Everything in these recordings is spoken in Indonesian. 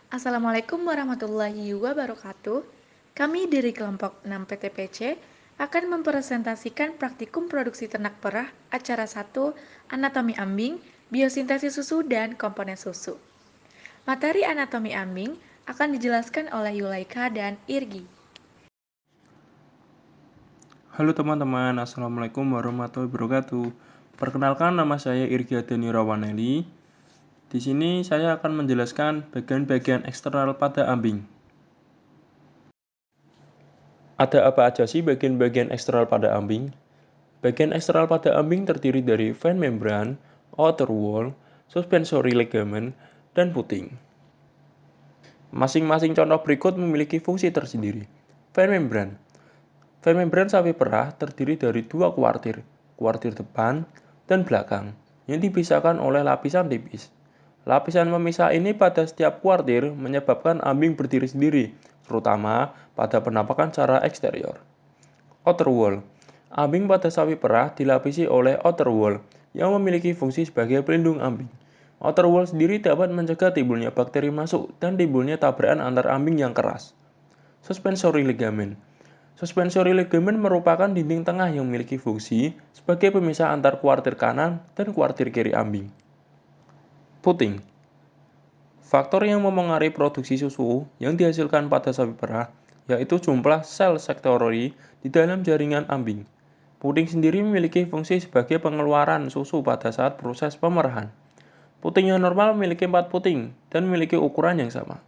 Assalamualaikum warahmatullahi wabarakatuh. Kami dari kelompok 6 PTPC akan mempresentasikan praktikum produksi ternak perah acara 1 Anatomi Ambing, Biosintesis Susu dan Komponen Susu. Materi anatomi ambing akan dijelaskan oleh Yulaika dan Irgi. Halo teman-teman, Assalamualaikum warahmatullahi wabarakatuh. Perkenalkan, nama saya Irgi Adani Rawaneli. Di sini saya akan menjelaskan bagian-bagian eksternal pada ambing. Ada apa aja sih bagian-bagian eksternal pada ambing? Bagian eksternal pada ambing terdiri dari vein membran, outer wall, suspensory ligament, dan puting. Masing-masing contoh berikut memiliki fungsi tersendiri. Vein membran. Vein membran sapi perah terdiri dari dua kuartir, kuartir depan dan belakang, yang dipisahkan oleh lapisan tipis. Lapisan pemisah ini pada setiap kuartir menyebabkan ambing berdiri sendiri, terutama pada penampakan secara eksterior. Outer wall. Ambing pada sapi perah dilapisi oleh outer wall yang memiliki fungsi sebagai pelindung ambing. Outer wall sendiri dapat mencegah timbulnya bakteri masuk dan timbulnya tabrakan antar ambing yang keras. Suspensory ligament. Suspensory ligament merupakan dinding tengah yang memiliki fungsi sebagai pemisah antar kuartir kanan dan kuartir kiri ambing. Puting. Faktor yang memengaruhi produksi susu yang dihasilkan pada sapi perah yaitu jumlah sel sektorori di dalam jaringan ambing. Puting sendiri memiliki fungsi sebagai pengeluaran susu pada saat proses pemerahan. Puting yang normal memiliki 4 puting dan memiliki ukuran yang sama.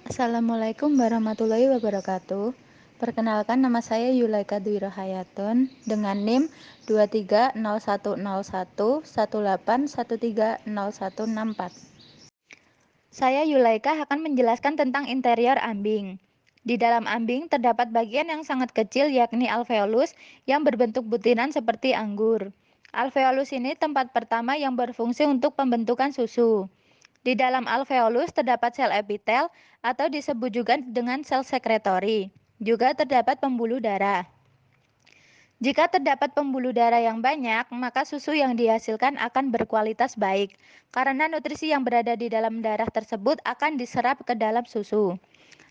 Assalamualaikum warahmatullahi wabarakatuh. Perkenalkan, nama saya Yulaika Dwi Rohayaton dengan NIM 230110118130164. Saya Yulaika akan menjelaskan tentang interior ambing. Di dalam ambing terdapat bagian yang sangat kecil yakni alveolus yang berbentuk butiran seperti anggur. Alveolus ini tempat pertama yang berfungsi untuk pembentukan susu. Di dalam alveolus terdapat sel epitel atau disebut juga dengan sel sekretori. Juga terdapat pembuluh darah. Jika terdapat pembuluh darah yang banyak, maka susu yang dihasilkan akan berkualitas baik, karena nutrisi yang berada di dalam darah tersebut akan diserap ke dalam susu.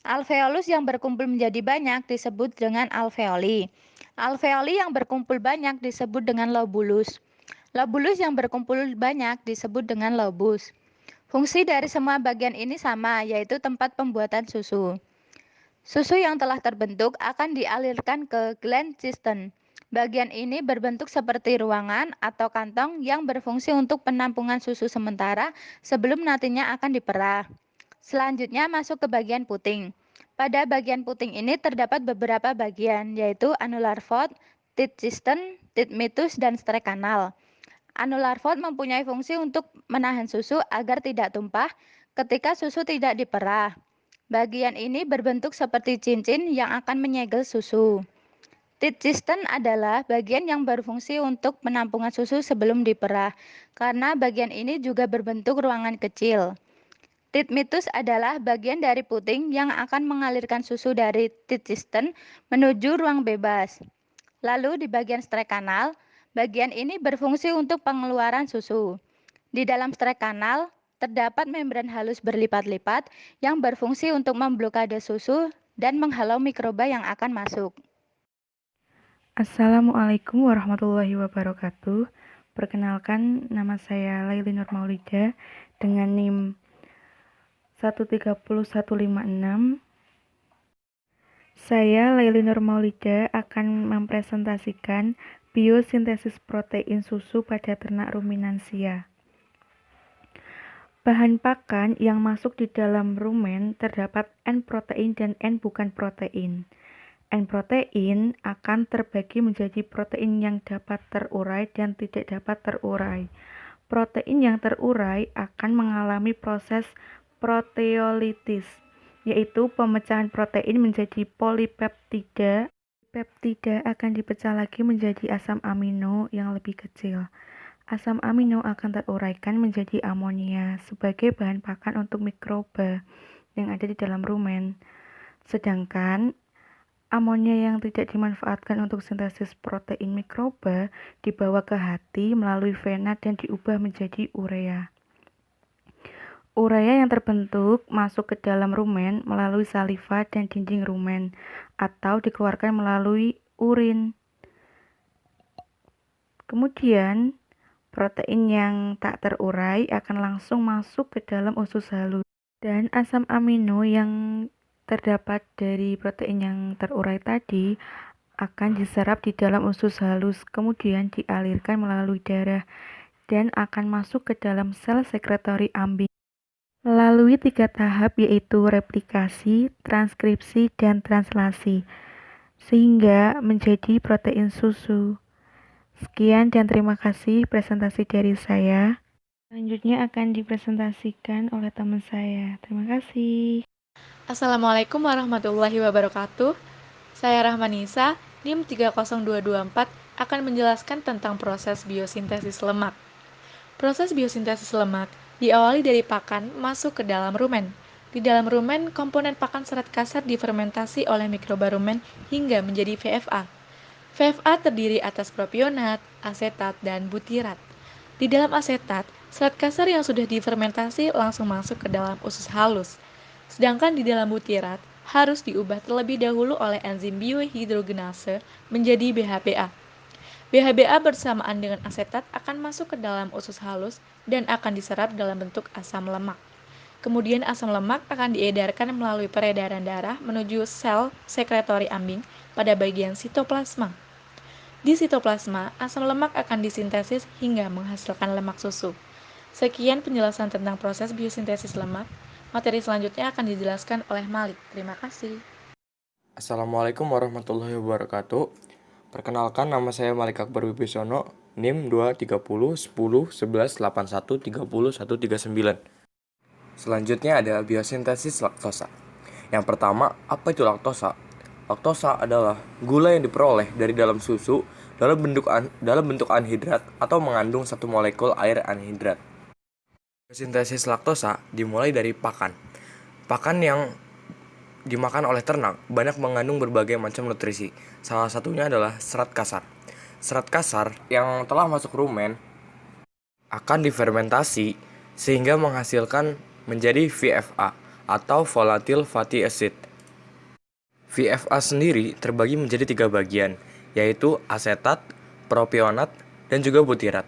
Alveolus yang berkumpul menjadi banyak disebut dengan alveoli. Alveoli yang berkumpul banyak disebut dengan lobulus. Lobulus yang berkumpul banyak disebut dengan lobus. Fungsi dari semua bagian ini sama, yaitu tempat pembuatan susu. Susu yang telah terbentuk akan dialirkan ke gland cistern. Bagian ini berbentuk seperti ruangan atau kantong yang berfungsi untuk penampungan susu sementara sebelum nantinya akan diperah. Selanjutnya masuk ke bagian puting. Pada bagian puting ini terdapat beberapa bagian, yaitu anular fold, teat cistern, teat meatus, dan strek kanal. Anular fold mempunyai fungsi untuk menahan susu agar tidak tumpah ketika susu tidak diperah. Bagian ini berbentuk seperti cincin yang akan menyegel susu. Teat cistern adalah bagian yang berfungsi untuk penampungan susu sebelum diperah, karena bagian ini juga berbentuk ruangan kecil. Teat meatus adalah bagian dari puting yang akan mengalirkan susu dari teat cistern menuju ruang bebas. Lalu di bagian strek kanal, bagian ini berfungsi untuk pengeluaran susu. Di dalam strek kanal, terdapat membran halus berlipat-lipat yang berfungsi untuk memblokade susu dan menghalau mikroba yang akan masuk. Assalamualaikum warahmatullahi wabarakatuh. Perkenalkan, nama saya Laili Nur Maulida dengan NIM 130156. Saya Laili Nur Maulida akan mempresentasikan biosintesis protein susu pada ternak ruminansia. Bahan pakan yang masuk di dalam rumen terdapat N protein dan N bukan protein. N protein akan terbagi menjadi protein yang dapat terurai dan tidak dapat terurai. Protein yang terurai akan mengalami proses proteolitis, yaitu pemecahan protein menjadi polipeptida. Peptida akan dipecah lagi menjadi asam amino yang lebih kecil. Asam amino akan teruraikan menjadi amonia sebagai bahan pakan untuk mikroba yang ada di dalam rumen. Sedangkan amonia yang tidak dimanfaatkan untuk sintesis protein mikroba dibawa ke hati melalui vena dan diubah menjadi urea. Urea yang terbentuk masuk ke dalam rumen melalui saliva dan dinding rumen atau dikeluarkan melalui urin. Kemudian, protein yang tak terurai akan langsung masuk ke dalam usus halus. Dan asam amino yang terdapat dari protein yang terurai tadi akan diserap di dalam usus halus, kemudian dialirkan melalui darah dan akan masuk ke dalam sel sekretory ambing. Melalui 3 tahap yaitu replikasi, transkripsi, dan translasi, sehingga menjadi protein susu. Sekian dan terima kasih presentasi dari saya. Selanjutnya akan dipresentasikan oleh teman saya. Terima kasih. Assalamualaikum warahmatullahi wabarakatuh. Saya Rahmanisa, NIM 30224 akan menjelaskan tentang proses biosintesis lemak. Proses biosintesis lemak diawali dari pakan masuk ke dalam rumen. Di dalam rumen, komponen pakan serat kasar difermentasi oleh mikroba rumen hingga menjadi VFA. VFA terdiri atas propionat, asetat, dan butirat. Di dalam asetat, serat kasar yang sudah difermentasi langsung masuk ke dalam usus halus. Sedangkan di dalam butirat, harus diubah terlebih dahulu oleh enzim biohidrogenase menjadi BHBA. BHBA bersamaan dengan asetat akan masuk ke dalam usus halus dan akan diserap dalam bentuk asam lemak. Kemudian asam lemak akan diedarkan melalui peredaran darah menuju sel sekretory ambing pada bagian sitoplasma. Di sitoplasma, asam lemak akan disintesis hingga menghasilkan lemak susu. Sekian penjelasan tentang proses biosintesis lemak. Materi selanjutnya akan dijelaskan oleh Malik. Terima kasih. Assalamualaikum warahmatullahi wabarakatuh. Perkenalkan, nama saya Malik Akbar Wibisono, NIM 230 10 11 81 30 139. Selanjutnya ada biosintesis laktosa. Yang pertama, apa itu laktosa? Laktosa adalah gula yang diperoleh dari dalam susu dalam bentuk anhidrat atau mengandung satu molekul air anhidrat. Biosintesis laktosa dimulai dari pakan. Pakan yang dimakan oleh ternak banyak mengandung berbagai macam nutrisi. Salah satunya adalah serat kasar. Serat kasar yang telah masuk rumen akan difermentasi sehingga menghasilkan menjadi VFA atau volatile fatty acid. VFA sendiri terbagi menjadi 3 bagian, yaitu asetat, propionat, dan juga butirat.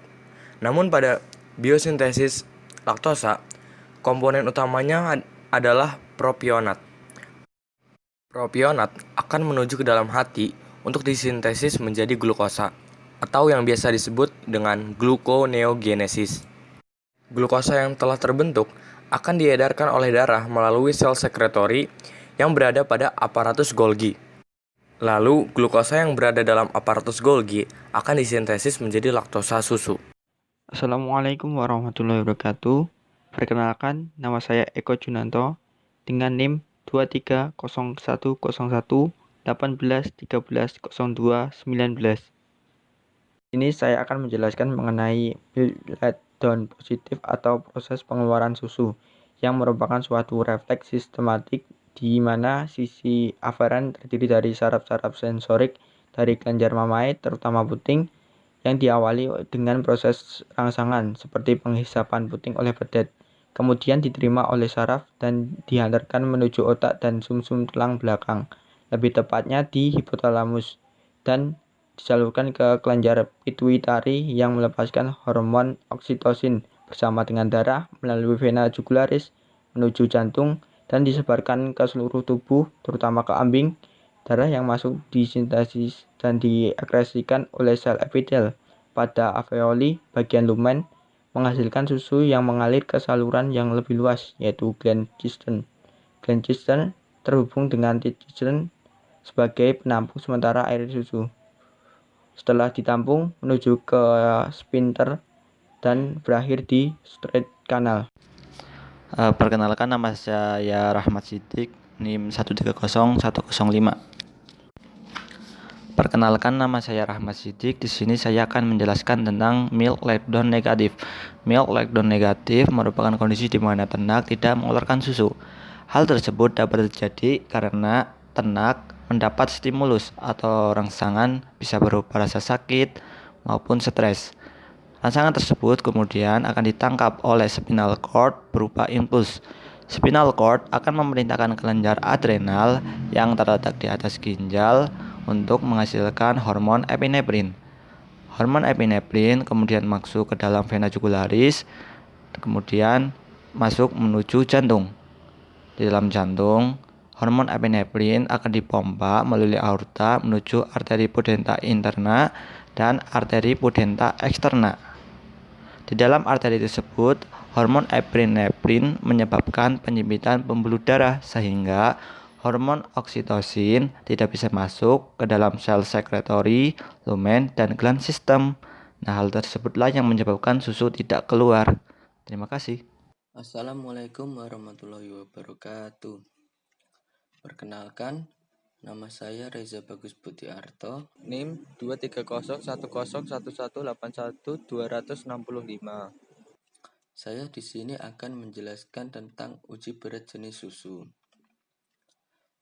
Namun pada biosintesis laktosa, komponen utamanya adalah propionat. Propionat akan menuju ke dalam hati untuk disintesis menjadi glukosa, atau yang biasa disebut dengan gluconeogenesis. Glukosa yang telah terbentuk akan diedarkan oleh darah melalui sel sekretory yang berada pada aparatus Golgi. Lalu, glukosa yang berada dalam aparatus Golgi akan disintesis menjadi laktosa susu. Assalamualaikum warahmatullahi wabarakatuh. Perkenalkan, nama saya Eko Junanto dengan NIM 230101 18 13 02 19. Ini saya akan menjelaskan mengenai let-down positif atau proses pengeluaran susu yang merupakan suatu refleks sistematik di mana sisi aferen terdiri dari saraf-saraf sensorik dari kelenjar mamae terutama puting yang diawali dengan proses rangsangan seperti penghisapan puting oleh pedet, kemudian diterima oleh saraf dan dihantarkan menuju otak dan sumsum tulang belakang, lebih tepatnya di hipotalamus, dan disalurkan ke kelenjar pituitari yang melepaskan hormon oksitosin bersama dengan darah melalui vena jugularis menuju jantung dan disebarkan ke seluruh tubuh, terutama ke ambing. Darah yang masuk disintesis dan diekskresikan oleh sel epithel pada alveoli bagian lumen, menghasilkan susu yang mengalir ke saluran yang lebih luas, yaitu gland cistern. Gland cistern terhubung dengan teat cistern sebagai penampung sementara air susu. Setelah ditampung, menuju ke sphincter dan berakhir di straight canal. Perkenalkan, nama saya Rahmat Siddiq, NIM 130105. Perkenalkan, nama saya Rahmat Siddiq. Di sini saya akan menjelaskan tentang milk letdown negatif. Milk letdown negatif merupakan kondisi di mana ternak tidak mengeluarkan susu. Hal tersebut dapat terjadi karena ternak mendapat stimulus atau rangsangan bisa berupa rasa sakit maupun stres. Rangsangan tersebut kemudian akan ditangkap oleh spinal cord berupa impuls. Spinal cord akan memerintahkan kelenjar adrenal yang terletak di atas ginjal untuk menghasilkan hormon epinefrin. Hormon epinefrin kemudian masuk ke dalam vena jugularis, kemudian masuk menuju jantung. Di dalam jantung, hormon epinefrin akan dipompa melalui aorta menuju arteri pudenda interna dan arteri pudenda eksterna. Di dalam arteri tersebut, hormon epinefrin menyebabkan penyempitan pembuluh darah sehingga hormon oksitosin tidak bisa masuk ke dalam sel sekretory, lumen, dan gland sistem. Nah, hal tersebutlah yang menyebabkan susu tidak keluar. Terima kasih. Assalamualaikum warahmatullahi wabarakatuh. Perkenalkan, nama saya Reza Bagus Butiarto, NIM 230101181265. Saya di sini akan menjelaskan tentang uji berat jenis susu.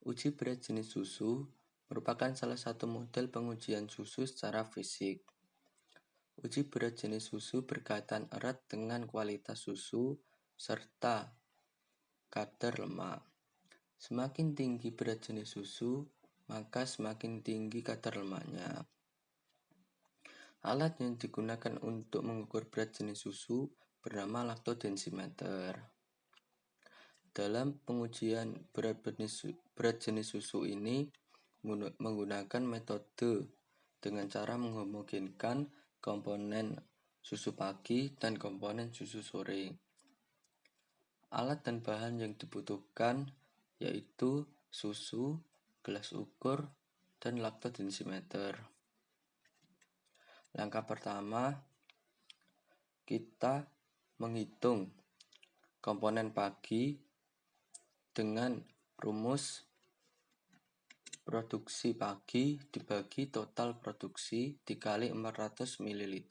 Uji berat jenis susu merupakan salah satu model pengujian susu secara fisik. Uji berat jenis susu berkaitan erat dengan kualitas susu serta kadar lemak. Semakin tinggi berat jenis susu, maka semakin tinggi kadar lemaknya. Alat yang digunakan untuk mengukur berat jenis susu bernama laktodensimeter. Dalam pengujian berat jenis susu ini menggunakan metode dengan cara menghomogenkan komponen susu pagi dan komponen susu sore. Alat dan bahan yang dibutuhkan yaitu susu, gelas ukur, dan laktodensimeter. Langkah pertama, kita menghitung komponen pagi dengan rumus produksi pagi dibagi total produksi dikali 400 ml.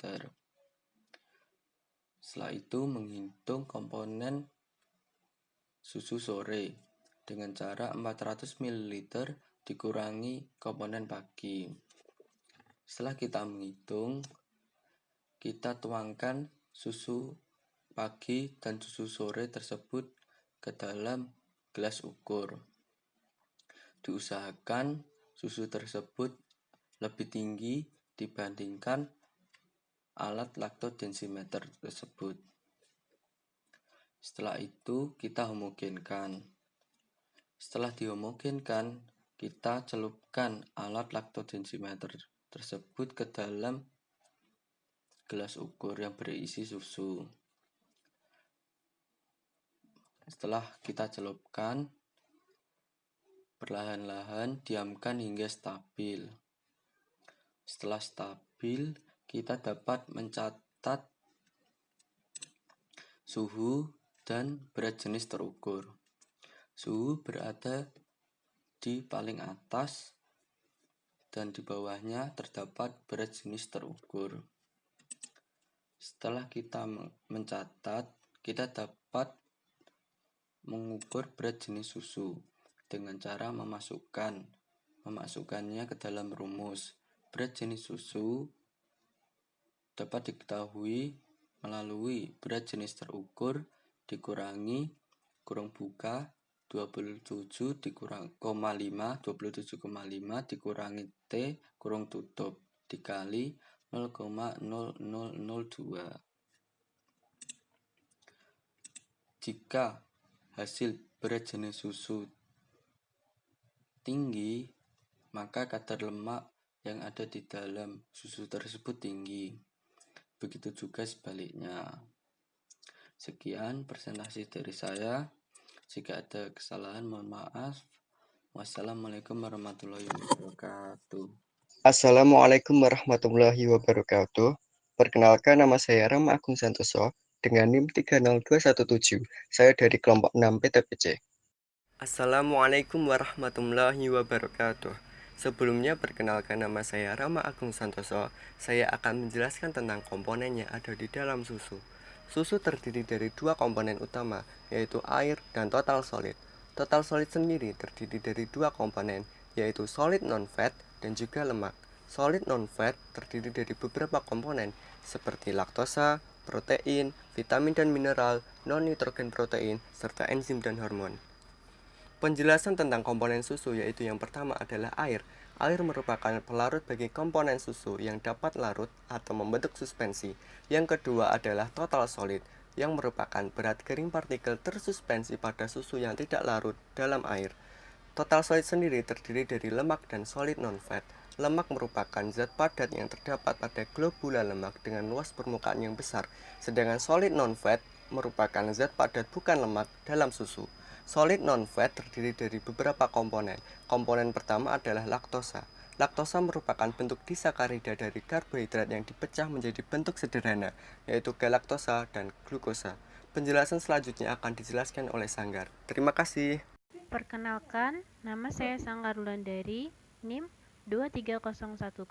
Setelah itu menghitung komponen susu sore dengan cara 400 ml dikurangi komponen pagi. Setelah kita menghitung, kita tuangkan susu pagi dan susu sore tersebut ke dalam gelas ukur. Diusahakan susu tersebut lebih tinggi dibandingkan alat laktodensimeter tersebut. Setelah itu kita homogenkan. Setelah dihomogenkan, kita celupkan alat laktodensimeter tersebut ke dalam gelas ukur yang berisi susu. Setelah kita celupkan, perlahan-lahan diamkan hingga stabil. Setelah stabil, kita dapat mencatat suhu dan berat jenis terukur. Suhu berada di paling atas dan di bawahnya terdapat berat jenis terukur. Setelah kita mencatat, kita dapat mengukur berat jenis susu dengan cara memasukkannya ke dalam rumus. Berat jenis susu dapat diketahui melalui berat jenis terukur dikurangi kurung buka 27,5 dikurangi T kurung tutup dikali 0,0002. Jika hasil berat jenis susu tinggi, maka kadar lemak yang ada di dalam susu tersebut tinggi. Begitu juga sebaliknya. Sekian presentasi dari saya. Jika ada kesalahan, mohon maaf. Wassalamualaikum warahmatullahi wabarakatuh. Assalamualaikum warahmatullahi wabarakatuh. Perkenalkan, nama saya Rama Agung Santoso dengan NIM 30217. Saya dari kelompok 6 PTPC. Assalamualaikum warahmatullahi wabarakatuh. Sebelumnya perkenalkan, nama saya Rama Agung Santoso. Saya akan menjelaskan tentang komponen yang ada di dalam susu. Susu terdiri dari dua komponen utama, yaitu air dan total solid. Total solid sendiri terdiri dari dua komponen, yaitu solid non-fat dan juga lemak. Solid non-fat terdiri dari beberapa komponen seperti laktosa, protein, vitamin dan mineral, non-nitrogen protein, serta enzim dan hormon. Penjelasan tentang komponen susu yaitu yang pertama adalah air. Air merupakan pelarut bagi komponen susu yang dapat larut atau membentuk suspensi. Yang kedua adalah total solid, yang merupakan berat kering partikel tersuspensi pada susu yang tidak larut dalam air. Total solid sendiri terdiri dari lemak dan solid non-fat. Lemak merupakan zat padat yang terdapat pada globula lemak dengan luas permukaan yang besar, sedangkan solid non-fat merupakan zat padat bukan lemak dalam susu. Solid non-fat terdiri dari beberapa komponen. Komponen pertama adalah laktosa. Laktosa merupakan bentuk disakarida dari karbohidrat yang dipecah menjadi bentuk sederhana, yaitu galaktosa dan glukosa. Penjelasan selanjutnya akan dijelaskan oleh Sanggar. Terima kasih. Perkenalkan, nama saya Sanggar Wulandari, NIM 231010118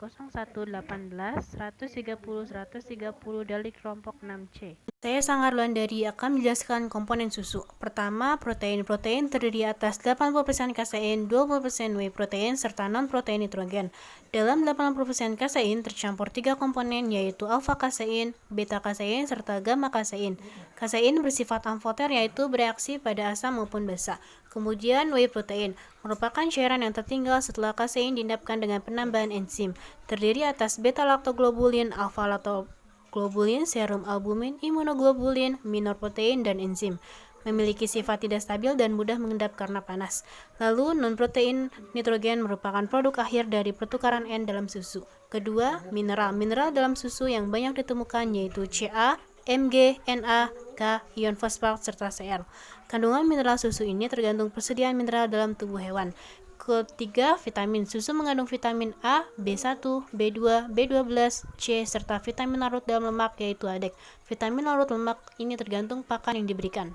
130 dari kelompok 6C. Saya Sanggar Wulandari akan menjelaskan komponen susu. Pertama, protein. Protein terdiri atas 80% kasein, 20% whey protein, serta non-protein nitrogen. Dalam 80% kasein tercampur 3 komponen yaitu alfa kasein, beta kasein, serta gamma kasein. Kasein bersifat amfoter yaitu bereaksi pada asam maupun basa. Kemudian whey protein merupakan cairan yang tertinggal setelah kasein diendapkan dengan penambahan enzim. Terdiri atas beta-laktoglobulin, alfa-laktoglobulin, serum albumin, imunoglobulin, minor protein, dan enzim. Memiliki sifat tidak stabil dan mudah mengendap karena panas. Lalu non-protein nitrogen merupakan produk akhir dari pertukaran N dalam susu. Kedua, mineral. Mineral dalam susu yang banyak ditemukan yaitu Ca, Mg, Na, K, ion fosfat, serta Cl. Kandungan mineral susu ini tergantung persediaan mineral dalam tubuh hewan. Ketiga, vitamin. Susu mengandung vitamin A, B1, B2, B12, C, serta vitamin larut dalam lemak yaitu ADEK. Vitamin larut lemak ini tergantung pakan yang diberikan.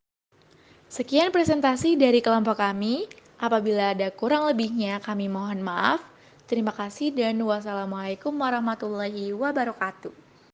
Sekian presentasi dari kelompok kami. Apabila ada kurang lebihnya, kami mohon maaf. Terima kasih dan wassalamualaikum warahmatullahi wabarakatuh.